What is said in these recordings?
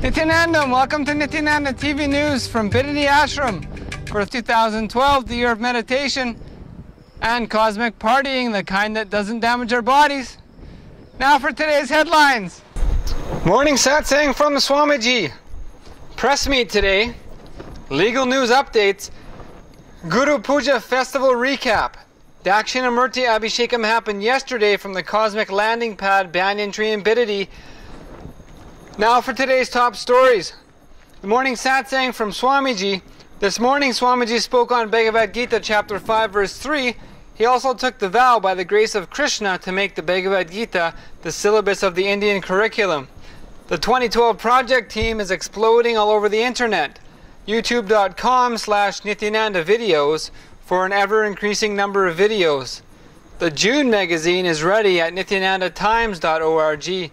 Nithyananda, welcome to Nithyananda TV News from Bidadi Ashram for 2012, the year of meditation and cosmic partying, the kind that doesn't damage our bodies. Now for today's headlines. Morning Satsang from the Swamiji. Press meet today. Legal news updates. Guru Puja festival recap. Dakshinamurthy Abishekam happened yesterday from the cosmic landing pad banyan tree in Bidadi. Now for today's top stories. Good morning Satsang from Swamiji. This morning Swamiji spoke on Bhagavad Gita chapter 5 verse 3. He also took the vow by the grace of Krishna to make the Bhagavad Gita the syllabus of the Indian curriculum. The 2012 project team is exploding all over the internet. YouTube.com/Nithyananda videos for an ever-increasing number of videos. The June magazine is ready at nithyanandatimes.org.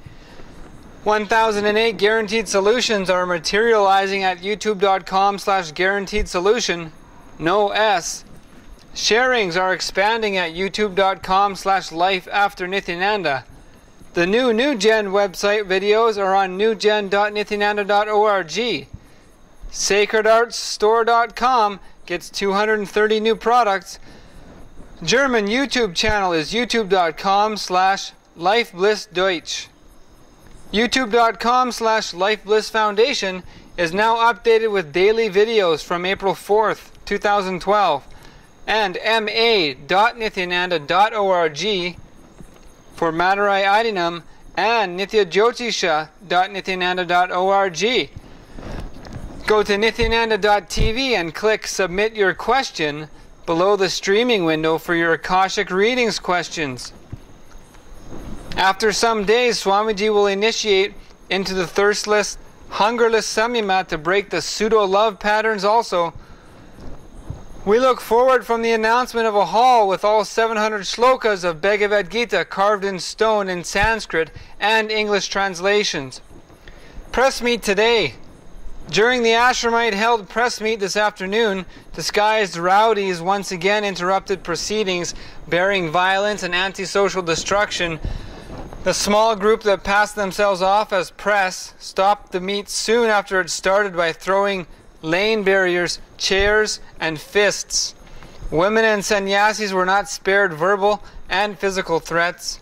1008 guaranteed solutions are materializing at youtube.com/guaranteed solution. No S. Sharings are expanding at youtube.com/lifeafternityananda. The new Gen website videos are on newgen.nithyananda.org. SacredArtsStore.com gets 230 new products. German YouTube channel is youtube.com/lifeblissdeutsch. youtube.com/lifeblissfoundation is now updated with daily videos from April 4th, 2012. And ma.nithyananda.org for Madarai Idinam and nityajyotisha.nithyananda.org. Go to nithyananda.tv and click Submit Your Question below the streaming window for your Akashic readings questions. After some days, Swamiji will initiate into the thirstless, hungerless samyama to break the pseudo-love patterns also. We look forward from the announcement of a hall with all 700 shlokas of Bhagavad Gita carved in stone in Sanskrit and English translations. Press meet today. During the Ashramite held press meet this afternoon, disguised rowdies once again interrupted proceedings bearing violence and antisocial destruction. The small group that passed themselves off as press stopped the meet soon after it started by throwing lane barriers, chairs, and fists. Women and sannyasis were not spared verbal and physical threats.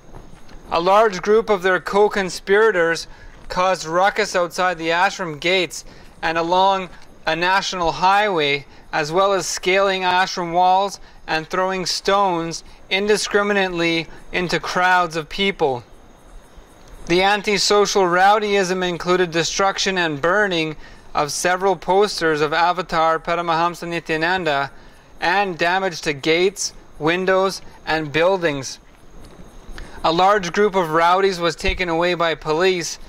A large group of their co-conspirators caused ruckus outside the ashram gates and along a national highway, as well as scaling ashram walls and throwing stones indiscriminately into crowds of people. The antisocial rowdyism included destruction and burning of several posters of Avatar Paramahamsa Nithyananda and damage to gates, windows, and buildings. A large group of rowdies was taken away by police.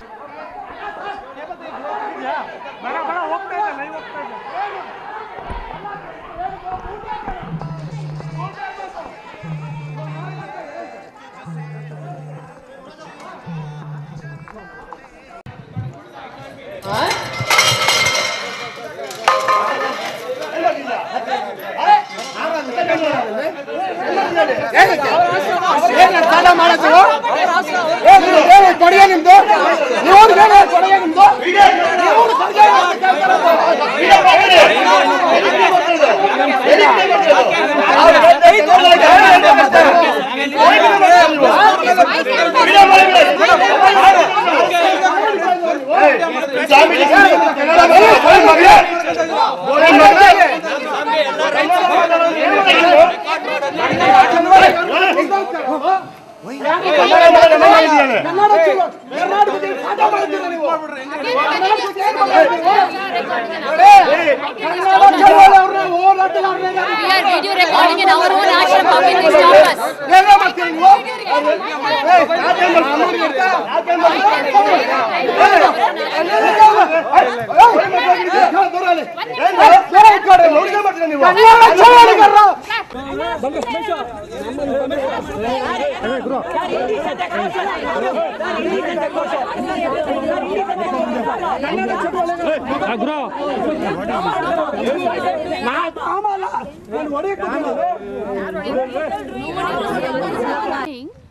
Video recording in our own ashram. How can they stop us?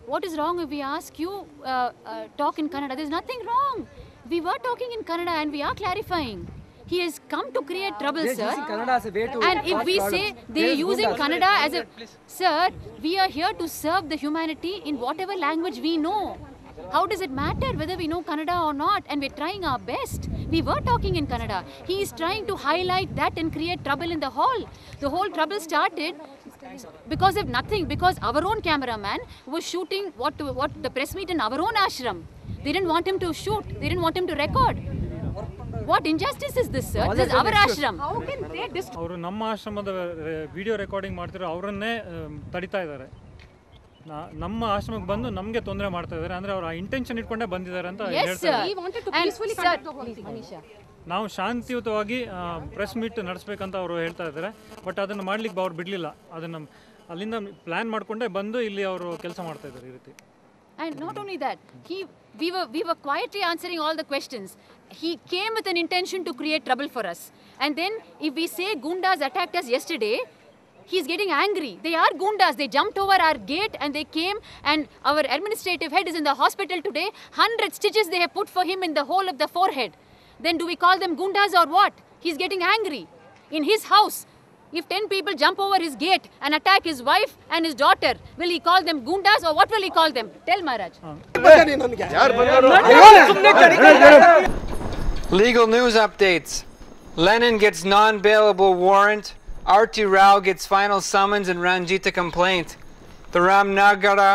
What is wrong if we ask you talk in Kannada? There is nothing wrong. We were talking in Kannada and we are clarifying. He has come to create trouble, sir. Using Kannada as a way to And if we cause say problems. they are using Gundas. Kannada as a... Sir, we are here to serve the humanity in whatever language we know. How does it matter whether we know Kannada or not? And we're trying our best. We were talking in Kannada. He is trying to highlight that and create trouble in the hall. The whole trouble started because of nothing. Because our own cameraman was shooting what the press meet in our own ashram. They didn't want him to shoot. They didn't want him to record. What injustice is this, sir? This is our ashram. How can they ಅವರು ನಮ್ಮ ಆಶ್ರಮದ video recording ಮಾಡ್ತಿರೋ ಅವರನ್ನೇ ತಡಿತಾ ಇದ್ದಾರೆ. ನಮ್ಮ ಆಶ್ರಮಕ್ಕೆ ಬಂದು ನಮಗೆ ತೊಂದರೆ ಮಾಡ್ತಾ ಇದ್ದಾರೆ. ಅಂದ್ರೆ ಅವರ ಇಂಟೆನ್ಷನ್ ಇಟ್ಕೊಂಡೇ ಬಂದಿದ್ದಾರೆ ಅಂತ ಹೇಳ್ತಾರೆ. ನಾವು ಶಾಂತಿಯುತವಾಗಿ ಪ್ರೆಸ್ ಮೀಟ್ ನಡೆಸಬೇಕಂತ ಅವರು ಹೇಳ್ತಾ ಇದ್ದಾರೆ. ಬಟ್ ಅದನ್ನು ಮಾಡ್ಲಿಕ್ಕೆ ಅವ್ರು ಬಿಡಲಿಲ್ಲ. ಅದನ್ನು ಅಲ್ಲಿಂದ ಪ್ಲಾನ್ ಮಾಡಿಕೊಂಡೇ ಬಂದು ಇಲ್ಲಿ ಅವರು ಕೆಲಸ ಮಾಡ್ತಾ ಇದ್ದಾರೆ ಈ ರೀತಿ. And not only that, we were quietly answering all the questions. He came with an intention to create trouble for us. And then if we say Gundas attacked us yesterday, he's getting angry. They are Gundas. They jumped over our gate and they came, and our administrative head is in the hospital today. 100 stitches they have put for him in the whole of the forehead. Then do we call them Gundas or what? He's getting angry. In his house, if 10 people jump over his gate and attack his wife and his daughter, will he call them Gundas or what will he call them? Tell Maharaj. Legal news updates. Lenin gets non-bailable warrant. R.T. Rao gets final summons and Ranjita complaint. The Ramnagara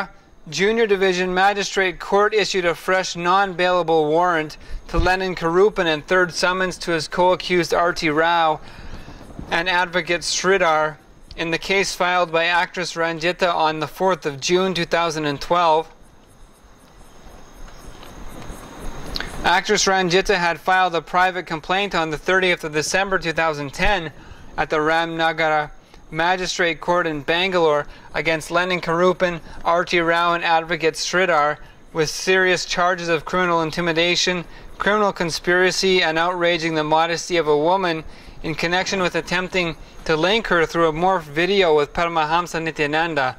Junior Division Magistrate Court issued a fresh non-bailable warrant to Lenin Karupan and third summons to his co-accused R.T. Rao and advocate Sridhar in the case filed by actress Ranjita on the 4th of June 2012. Actress Ranjita had filed a private complaint on the 30th of December 2010 at the Ramnagara Magistrate Court in Bangalore against Lenin Karupan, R.T. Rao and advocate Sridhar with serious charges of criminal intimidation, criminal conspiracy and outraging the modesty of a woman in connection with attempting to link her through a morphed video with Paramahamsa Nithyananda.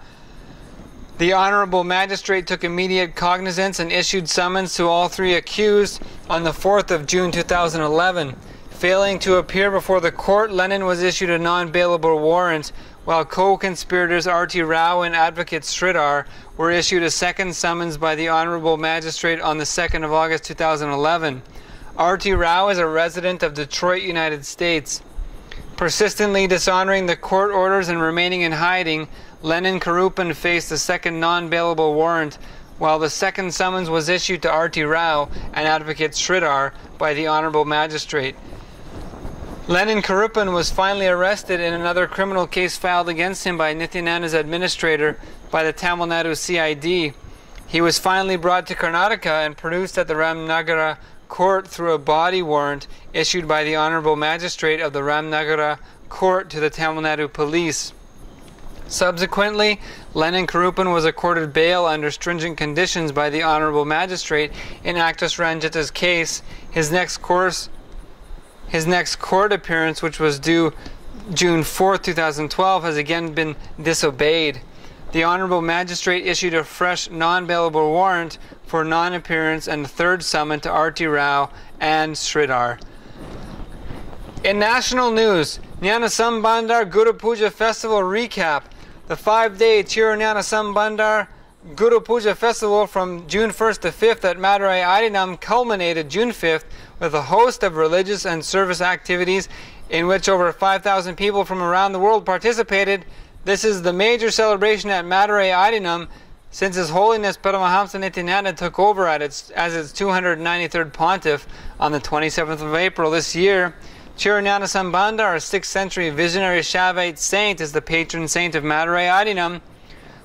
The Honorable Magistrate took immediate cognizance and issued summons to all three accused on the 4th of June 2011. Failing to appear before the court, Lenin was issued a non-bailable warrant, while co-conspirators R.T. Rao and advocate Sridhar were issued a second summons by the Honorable Magistrate on the 2nd of August 2011. R.T. Rao is a resident of Detroit, United States. Persistently dishonoring the court orders and remaining in hiding, Lenin Karupan faced a second non-bailable warrant, while the second summons was issued to R.T. Rao and advocate Sridhar by the Honorable Magistrate. Lenin Karupan was finally arrested in another criminal case filed against him by Nithyananda's administrator by the Tamil Nadu CID. He was finally brought to Karnataka and produced at the Ramnagara Court through a body warrant issued by the Honorable Magistrate of the Ramnagara Court to the Tamil Nadu Police. Subsequently, Lenin Karupan was accorded bail under stringent conditions by the Honorable Magistrate in actress Ranjita's case. His next court appearance, which was due June 4th, 2012, has again been disobeyed. The Honorable Magistrate issued a fresh non-bailable warrant for non-appearance and a third summon to R.T. Rao and Sridhar. In national news, Jnana Sambandar Guru Puja Festival recap. The 5-day Chirunjana Sambandar Guru Puja Festival from June 1st to 5th at Madurai Adinam culminated June 5th with a host of religious and service activities in which over 5,000 people from around the world participated. This is the major celebration at Madurai Adinam since His Holiness Paramahamsa Nithyananda took over as its 293rd pontiff on the 27th of April this year. Chirunjana Sambandar, a 6th century visionary Shaivite saint, is the patron saint of Madurai Adinam.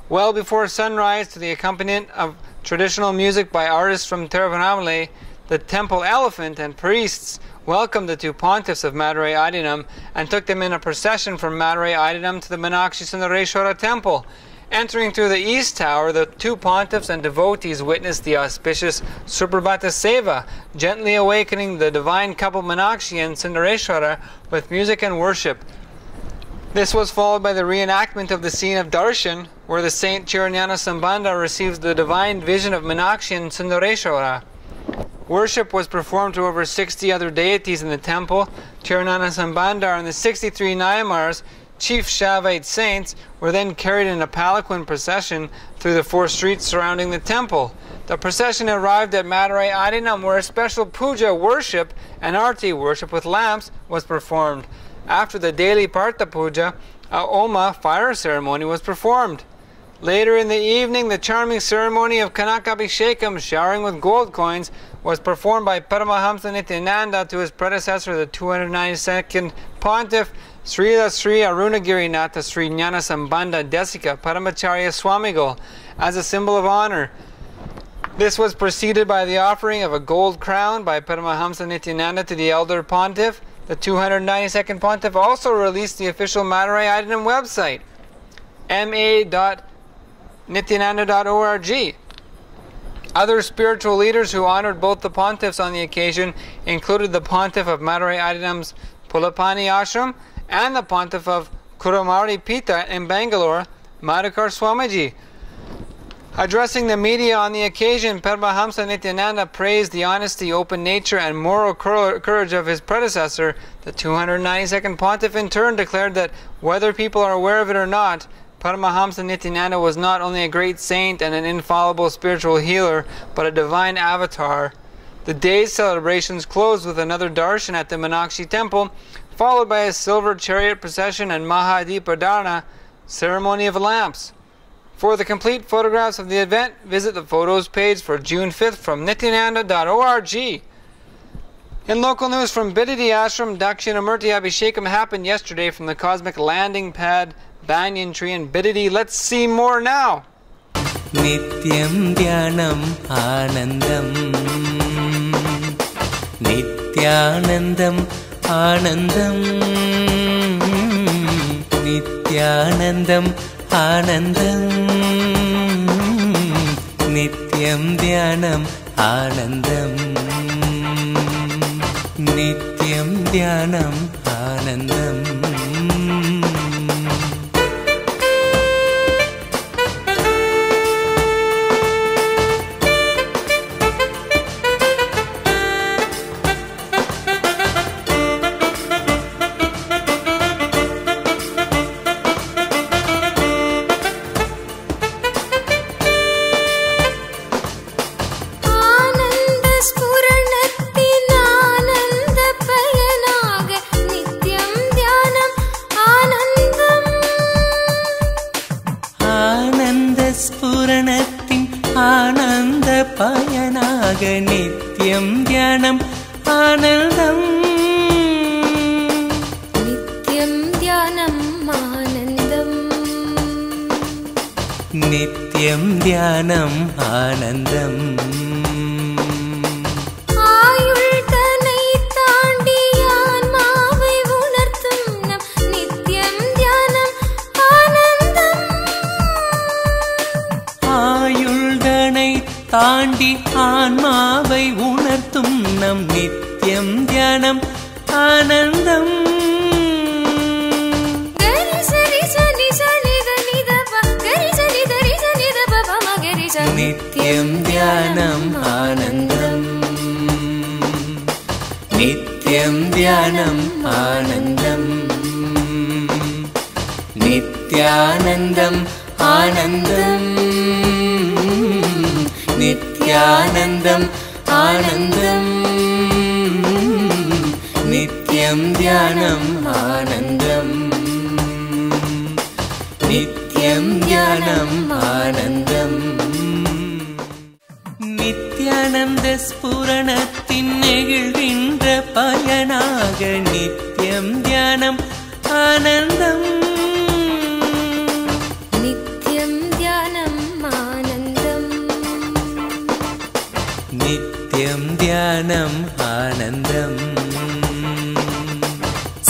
Well before sunrise, to the accompaniment of traditional music by artists from Tiruvannamalai, the temple elephant and priests welcomed the two pontiffs of Madurai Adinam and took them in a procession from Madurai Adinam to the Meenakshi Sundareshwara temple. Entering through the east tower, the two pontiffs and devotees witnessed the auspicious Suprabhata Seva, gently awakening the divine couple Meenakshi and Sundareshwara with music and worship. This was followed by the reenactment of the scene of Darshan, where the saint Chirunjana Sambandar receives the divine vision of Meenakshi and Sundareshwara. Worship was performed to over 60 other deities in the temple. Tirunana Sambandar and the 63 Nayamars, chief Shaivite saints, were then carried in a palanquin procession through the 4 streets surrounding the temple. The procession arrived at Madurai Adinam, where a special puja worship and arti worship with lamps was performed. After the daily Partha Puja, a Oma fire ceremony was performed. Later in the evening, the charming ceremony of Kanaka Abishekam, showering with gold coins, was performed by Paramahamsa Nithyananda to his predecessor, the 292nd Pontiff, Srila Sri Arunagiri Natha Sri Jnana Sambandha Desika Paramacharya Swamigal, as a symbol of honor. This was preceded by the offering of a gold crown by Paramahamsa Nithyananda to the elder Pontiff. The 292nd Pontiff also released the official Madurai Adinam website, ma.nithyananda.org. Other spiritual leaders who honored both the pontiffs on the occasion included the Pontiff of Madurai Adinam's Pulapani Ashram and the Pontiff of Kuramari Pita in Bangalore, Madhukar Swamiji. Addressing the media on the occasion, Paramahamsa Nithyananda praised the honesty, open nature, and moral courage of his predecessor. The 292nd Pontiff in turn declared that whether people are aware of it or not, Paramahamsa Nithyananda was not only a great saint and an infallible spiritual healer, but a divine avatar. The day's celebrations closed with another darshan at the Meenakshi temple, followed by a silver chariot procession and Mahadipadana ceremony of lamps. For the complete photographs of the event, visit the photos page for June 5th from nithyananda.org. In local news from Bidadi Ashram, Dakshinamurthy Abishekam happened yesterday from the cosmic landing pad banyan tree in Bidadi. Let's see more now. Nityam Dhyanam Anandam Nithyanandam Anandam Nithyanandam Anandam Nityam Dhyanam Anandam Nityam Dhyanam Anandam. Nityam Dhyanam Anandam Nityam Dhyanam Anandam Nityam Dhyanam Anandam தாண்டி ஆன்மாவை உணர்த்தும் நம் நித்யம் தியானம் ஆனந்தம். நித்யம் தியானம் ஆனந்தம் நித்யம் தியானம் ஆனந்தம் நித்யானந்தம் ஆனந்தம் நித்யானந்தம் ஆனந்தம் நித்யம் தியானம் ஆனந்தம் நித்யம் தியானம் ஆனந்தம். நித்யானந்த ஸ்புரணத்தின் நெகிழ்கின்ற பயனாக நித்யம் தியானம் ஆனந்தம் நித்யம் தியானம் ஆனந்தம் நித்யம் தியானம் ஆனந்தம்.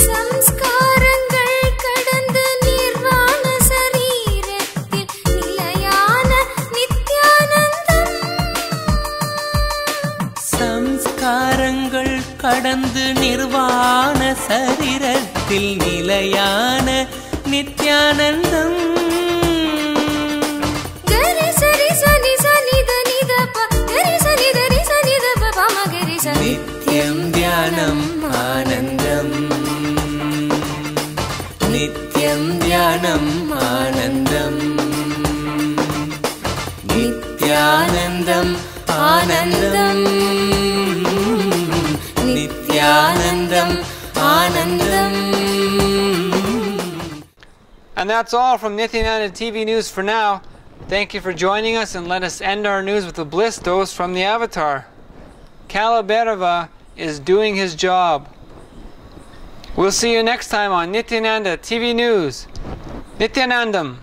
சம்ஸ்காரங்கள் கடந்து நிர்வாண சரீரத்தில் நிலையான நித்யானந்தம். சம்ஸ்காரங்கள் கடந்து நிர்வாண சரீரத்தில் நிலையான நித்யானந்தம். கரி சரி சனி சனி த நி த ப கரி சனி த ரி சனி த ப ப ம नित्यं ध्यानम् आनन्दम् नित्यं ध्यानम् आनन्दम् नित्यानन्दम् आनन्दम् नित्यानन्दम् आनन्दम्. And that's all from Nithyananda TV News for now. Thank you for joining us, and let us end our news with a bliss dose from the Avatar. Kalabhairava is doing his job. We'll see you next time on Nithyananda TV News. Nithyanandam.